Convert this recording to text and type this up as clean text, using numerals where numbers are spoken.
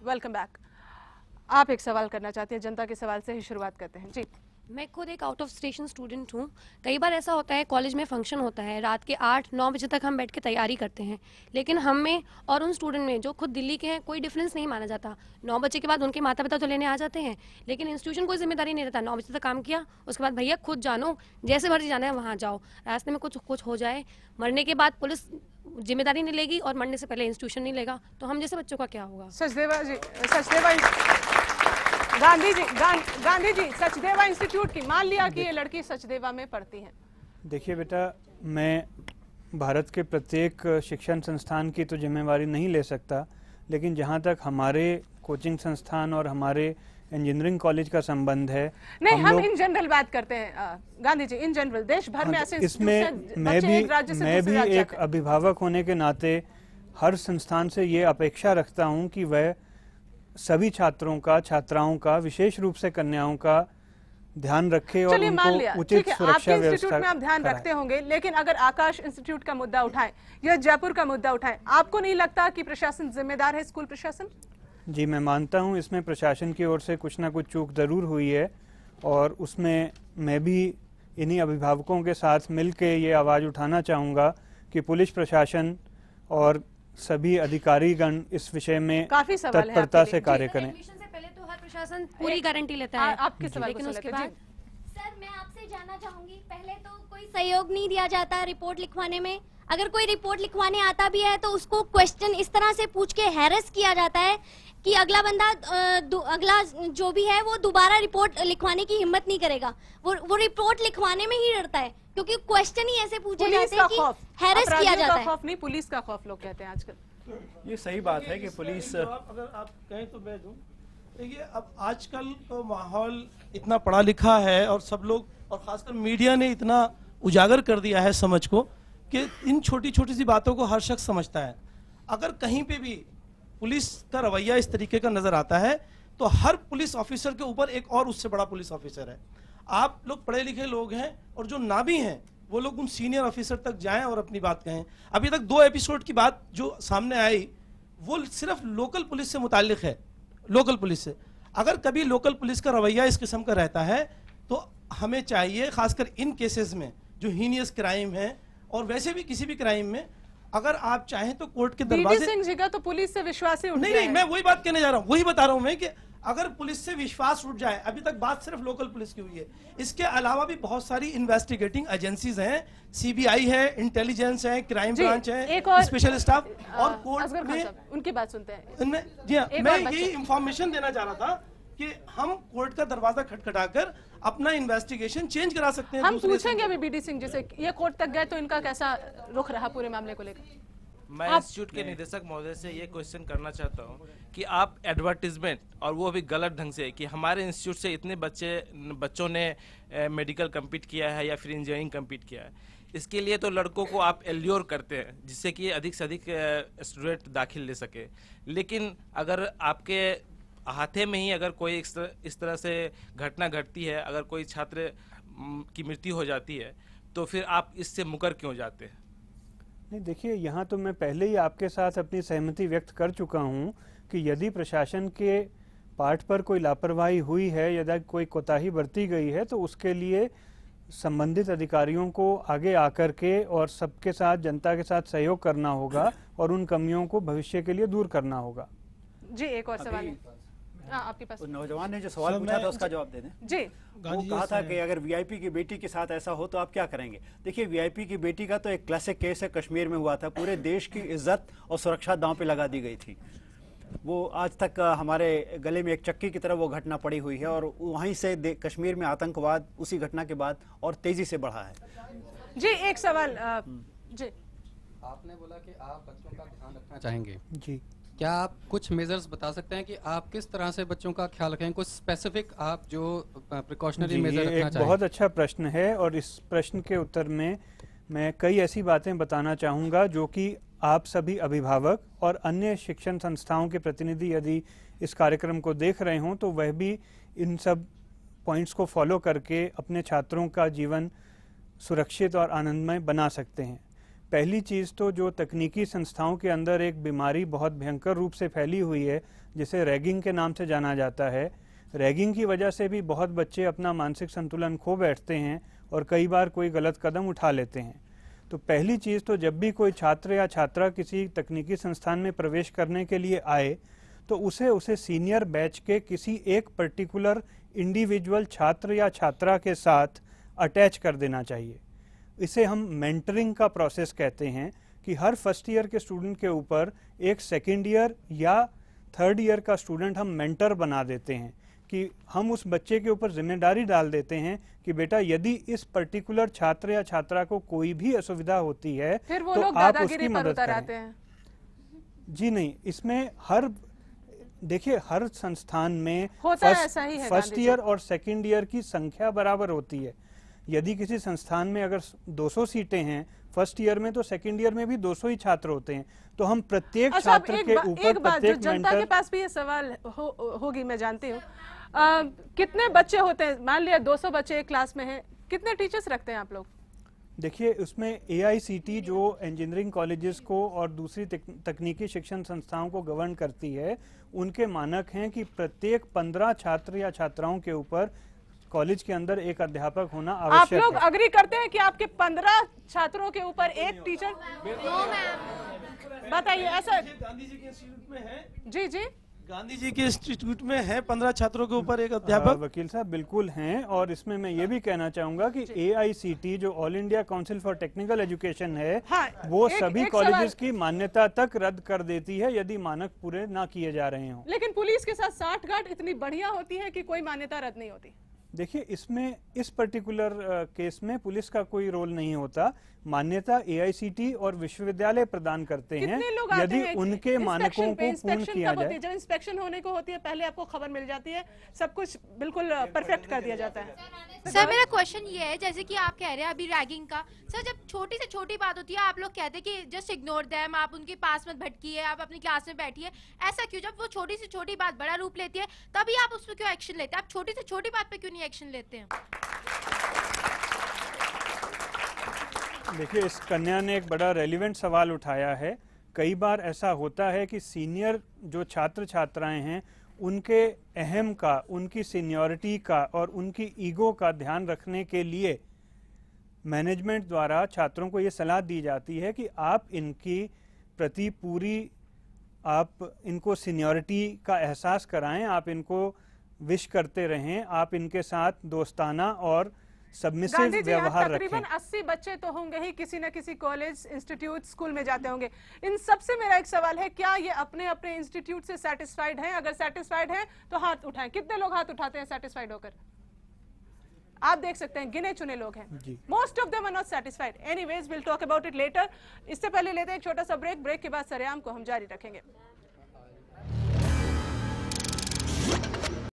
Welcome back. आप एक सवाल करना चाहते हैं, जनता के सवाल से ही शुरुआत करते हैं जी। मैं खुद एक आउट ऑफ स्टेशन स्टूडेंट हूँ। कई बार ऐसा होता है कॉलेज में फंक्शन होता है, रात के 8-9 बजे तक हम बैठ के तैयारी करते हैं, लेकिन हम में और उन स्टूडेंट में जो खुद दिल्ली के हैं कोई डिफरेंस नहीं माना जाता। 9 बजे के बाद उनके माता पिता तो लेने आ जाते हैं, लेकिन इंस्टीट्यूशन कोई जिम्मेदारी नहीं रहता। 9 बजे तक काम किया, उसके बाद भैया खुद जानो, जैसे मर्जी जाना है वहाँ जाओ। रास्ते में कुछ हो जाए, मरने के बाद पुलिस जिम्मेदारी नहीं लेगी और मरने से पहले इंस्टीट्यूशन नहीं लेगा, तो हम जैसे बच्चों का क्या होगा? सचदेवा जी, गांधी जी सचदेवा इंस्टीट्यूट की, मान लिया कि ये लड़की सचदेवा में पढ़ती है। देखिए बेटा, मैं भारत के प्रत्येक शिक्षण संस्थान की तो जिम्मेवारी नहीं ले सकता, लेकिन जहाँ तक हमारे कोचिंग संस्थान और हमारे इंजीनियरिंग कॉलेज का संबंध है, नहीं हम इन जनरल बात करते हैं गांधी जी, इन जनरल देश भर में ऐसे इसमें मैं भी एक अभिभावक होने के नाते हर संस्थान से ये अपेक्षा रखता हूँ कि वह सभी छात्रों का, छात्राओं का, विशेष रूप से कन्याओं का ध्यान रखे और उनको उचित सुरक्षा व्यवस्था में आप ध्यान रखते होंगे, लेकिन अगर आकाश इंस्टीट्यूट का मुद्दा उठाएं या जयपुर का मुद्दा उठाएं, आपको नहीं लगता कि प्रशासन जिम्मेदार है, स्कूल प्रशासन? जी, मैं मानता हूं इसमें प्रशासन की ओर से कुछ ना कुछ चूक जरूर हुई है, और उसमें मैं भी इन्हीं अभिभावकों के साथ मिलकर ये आवाज़ उठाना चाहूँगा कि पुलिस प्रशासन और सभी अधिकारीगण इस विषय में तत्परता से कार्य करें। पहले तो हर प्रशासन पूरी गारंटी लेता है आपके सवाल लेकिन उसके बाद सर मैं आपसे जानना चाहूंगी, पहले तो कोई सहयोग नहीं दिया जाता रिपोर्ट लिखवाने में। अगर कोई रिपोर्ट लिखवाने आता भी है तो उसको क्वेश्चन इस तरह से पूछ के हैरेस किया जाता है कि अगला बंदा अगला जो भी है वो दोबारा रिपोर्ट लिखवाने की हिम्मत नहीं करेगा, वो रिपोर्ट लिखवाने में ही डरता है, क्योंकि क्वेश्चन ही ऐसे पूछे जाते हैं कि हैरेस किया जाता है। खौफ नहीं, पुलिस का खौफ लोग कहते हैं आजकल। ये सही बात है कि पुलिस, अगर आप कहें तो मैं दूं। देखिए, अब आजकल तो माहौल इतना पढ़ा लिखा है और सब लोग और खासकर मीडिया ने इतना उजागर कर दिया है समझ को कि इन छोटी छोटी सी बातों को हर शख्स समझता है। अगर कहीं पे भी पुलिस का रवैया इस तरीके का नजर आता है तो हर पुलिस ऑफिसर के ऊपर एक और उससे बड़ा पुलिस ऑफिसर है। आप लोग पढ़े लिखे लोग हैं और जो ना भी हैं वो लोग उन सीनियर ऑफिसर तक जाएं और अपनी बात कहें। अभी तक 2 एपिसोड की बात जो सामने आई वो सिर्फ लोकल पुलिस से मुताल्लिक है, लोकल पुलिस से। अगर कभी लोकल पुलिस का रवैया इस किस्म का रहता है तो हमें चाहिए, खासकर इन केसेस में जो हीनियस क्राइम है और वैसे भी किसी भी क्राइम में, अगर आप चाहें तो कोर्ट के दरवाजे। सिंह जी का तो पुलिस से विश्वास ही उठ नहीं, मैं वही बात कहने जा रहा हूँ, वही बता रहा हूँ मैं कि अगर पुलिस से विश्वास उठ जाए, अभी तक बात सिर्फ लोकल पुलिस की हुई है, इसके अलावा भी बहुत सारी इन्वेस्टिगेटिंग एजेंसीज हैं, सीबीआई है, इंटेलिजेंस है, क्राइम ब्रांच है, स्पेशल स्टाफ, और कोर्ट में उनकी बात सुनते हैं। जी हाँ, मैं यही इंफॉर्मेशन देना चाह रहा था कि हम कोर्ट का दरवाजा खटखटाकर अपना इन्वेस्टिगेशन चेंज करा सकते हैं। हम पूछेंगे अभी बीडी सिंह जी से, ये कोर्ट तक गए तो इनका कैसा रुख रहा पूरे मामले को लेकर? मैं इंस्टीट्यूट के निदेशक महोदय से ये क्वेश्चन करना चाहता हूँ कि आप एडवर्टीजमेंट, और वो भी गलत ढंग से, कि हमारे इंस्टीट्यूट से इतने बच्चों ने मेडिकल कम्पीट किया है या फिर इंजीनियरिंग कम्पीट किया है, इसके लिए तो लड़कों को आप एल्योर करते हैं जिससे कि अधिक से अधिक स्टूडेंट दाखिल ले सके। लेकिन अगर आपके हाथे में ही अगर कोई इस तरह से घटना घटती है, अगर कोई छात्र की मृत्यु हो जाती है, तो फिर आप इससे मुकर क्यों जाते हैं? नहीं, देखिए, यहाँ तो मैं पहले ही आपके साथ अपनी सहमति व्यक्त कर चुका हूँ कि यदि प्रशासन के पार्ट पर कोई लापरवाही हुई है, यदि कोई कोताही बरती गई है, तो उसके लिए संबंधित अधिकारियों को आगे आकर के और सबके साथ, जनता के साथ सहयोग करना होगा और उन कमियों को भविष्य के लिए दूर करना होगा। जी, एक और सवाल है आपके पास। नौजवान ने जो सवाल पूछा था उसका जवाब दे दें। जी, वो कहा था कि अगर वीआईपी की बेटी के साथ ऐसा हो तो आप क्या करेंगे? देखिए, वीआईपी की बेटी का तो एक क्लासिक केस है, कश्मीर में हुआ था। पूरे देश की इज्जत और सुरक्षा दांव पे लगा दी गई थी। वो आज तक हमारे गले में एक चक्की की तरह वो घटना पड़ी हुई है, और वहीं से कश्मीर में आतंकवाद उसी घटना के बाद और तेजी से बढ़ा है। जी, एक सवाल। जी, आपने बोला कि आप बच्चों का ध्यान रखना चाहेंगे। जी, क्या आप कुछ मेजर्स बता सकते हैं कि आप किस तरह से बच्चों का ख्याल रखें? कुछ स्पेसिफिक आप जो प्रिकॉशनरी मेजर रखना चाहेंगे? बहुत अच्छा प्रश्न है, और इस प्रश्न के उत्तर में मैं कई ऐसी बातें बताना चाहूँगा जो कि आप सभी अभिभावक और अन्य शिक्षण संस्थाओं के प्रतिनिधि यदि इस कार्यक्रम को देख रहे हों तो वह भी इन सब पॉइंट्स को फॉलो करके अपने छात्रों का जीवन सुरक्षित और आनंदमय बना सकते हैं। पहली चीज़ तो जो तकनीकी संस्थाओं के अंदर एक बीमारी बहुत भयंकर रूप से फैली हुई है, जिसे रैगिंग के नाम से जाना जाता है। रैगिंग की वजह से भी बहुत बच्चे अपना मानसिक संतुलन खो बैठते हैं और कई बार कोई गलत कदम उठा लेते हैं। तो पहली चीज़ तो जब भी कोई छात्र या छात्रा किसी तकनीकी संस्थान में प्रवेश करने के लिए आए तो उसे सीनियर बैच के किसी एक पर्टिकुलर इंडिविजुअल छात्र या छात्रा के साथ अटैच कर देना चाहिए। इसे हम मेंटरिंग का प्रोसेस कहते हैं कि हर फर्स्ट ईयर के स्टूडेंट के ऊपर एक सेकेंड ईयर या थर्ड ईयर का स्टूडेंट हम मेंटर बना देते हैं कि हम उस बच्चे के ऊपर जिम्मेदारी डाल देते हैं कि बेटा यदि इस पर्टिकुलर छात्र या छात्रा को कोई भी असुविधा होती है फिर वो तो लोग आप दादागिरी उसकी पर मदद उतर करें। आते हैं। जी नहीं, इसमें देखिए हर संस्थान में होता है, ऐसा ही है फर्स्ट गांधी जी। ईयर और सेकेंड ईयर की संख्या बराबर होती है। यदि किसी संस्थान में अगर 200 सीटें हैं फर्स्ट ईयर में, तो सेकेंड ईयर में भी 200 ही छात्र होते हैं। तो हम प्रत्येक अच्छा, अब छात्र एक के बात ऊपर जो प्रत्येक जनता के मेंटर। पास भी ये सवाल होगी, मैं जानती हूँ। कितने बच्चे होते हैं? मान लिया 200 बच्चे एक क्लास में हैं, कितने टीचर्स रखते हैं आप लोग? देखिए उसमें AICT जो इंजीनियरिंग कॉलेजेस को और दूसरी तकनीकी शिक्षण संस्थाओं को गवर्न करती है, उनके मानक हैं कि प्रत्येक 15 छात्र या छात्राओं के ऊपर कॉलेज के अंदर एक अध्यापक होना आप आवश्यक लोग है। अग्री करते हैं कि आपके 15 छात्रों के ऊपर एक टीचर? बताइए ऐसा। गांधी जी के इंस्टीट्यूट में है, जी जी, गांधी जी के इंस्टीट्यूट में है 15 छात्रों के ऊपर एक अध्यापक। वकील साहब बिल्कुल हैं, और इसमें मैं ये भी कहना चाहूंगा कि AICT जो all India council for technical education है, हाँ, वो एक सभी सवाल। कॉलेजेस की मान्यता तक रद्द कर देती है यदि मानक पूरे ना किए जा रहे हों। लेकिन पुलिस के साथ साठगांठ इतनी बढ़िया होती है कि कोई मान्यता रद्द नहीं होती। देखिए इसमें इस पर्टिकुलर केस में पुलिस का कोई रोल नहीं होता। मान्यता AICT और विश्वविद्यालय प्रदान करते हैं। कितने लोग आते यदि हैं उनके मानकों को पूर्ण इंस्पेक्शन किया कब होती है? जाए। जब इंस्पेक्शन होने को होती है पहले आपको खबर मिल जाती है, सब कुछ बिल्कुल परफेक्ट कर दिया जाता है। सर मेरा क्वेश्चन ये है, जैसे कि आप कह रहे हैं अभी रैगिंग का, सर जब छोटी से छोटी बात होती है आप लोग कहते हैं कि जस्ट इग्नोर देम, आप उनके पास मत भटकिए, आप अपनी क्लास में बैठिए। ऐसा क्यों? जब वो छोटी से छोटी बात बड़ा रूप लेती है तभी आप उस पर क्यों एक्शन लेते हैं? आप छोटी से छोटी बात पे क्यों नहीं एक्शन लेते हैं? देखिए इस कन्या ने एक बड़ा रेलिवेंट सवाल उठाया है। कई बार ऐसा होता है कि सीनियर जो छात्र छात्राएं हैं उनके अहम का, उनकी सीनियरिटी का और उनकी ईगो का ध्यान रखने के लिए मैनेजमेंट द्वारा छात्रों को ये सलाह दी जाती है कि आप इनकी प्रति पूरी, आप इनको सीनियरिटी का एहसास कराएं, आप इनको विश करते रहें, आप इनके साथ दोस्ताना और सबमिसिव गांधी जी, यहाँ व्यवहार तकरीबन रखें। 80 बच्चे तो होंगे ही, किसी न किसी कॉलेज, इंस्टीट्यूट, स्कूल में जाते होंगे। इन सबसे मेरा एक सवाल है, क्या ये अपने अपने इंस्टीट्यूट से सेटिस्फाइड हैं? अगर सेटिस्फाइड हैं तो हाथ उठाएं। कितने लोग हाथ उठाते हैं सेटिस्फाइड होकर? आप देख सकते हैं गिने चुने लोग हैं। Most of them are not satisfied. Anyways will talk about it later. इससे पहले लेते हैं एक छोटा सा ब्रेक के बाद सरेआम को हम जारी रखेंगे।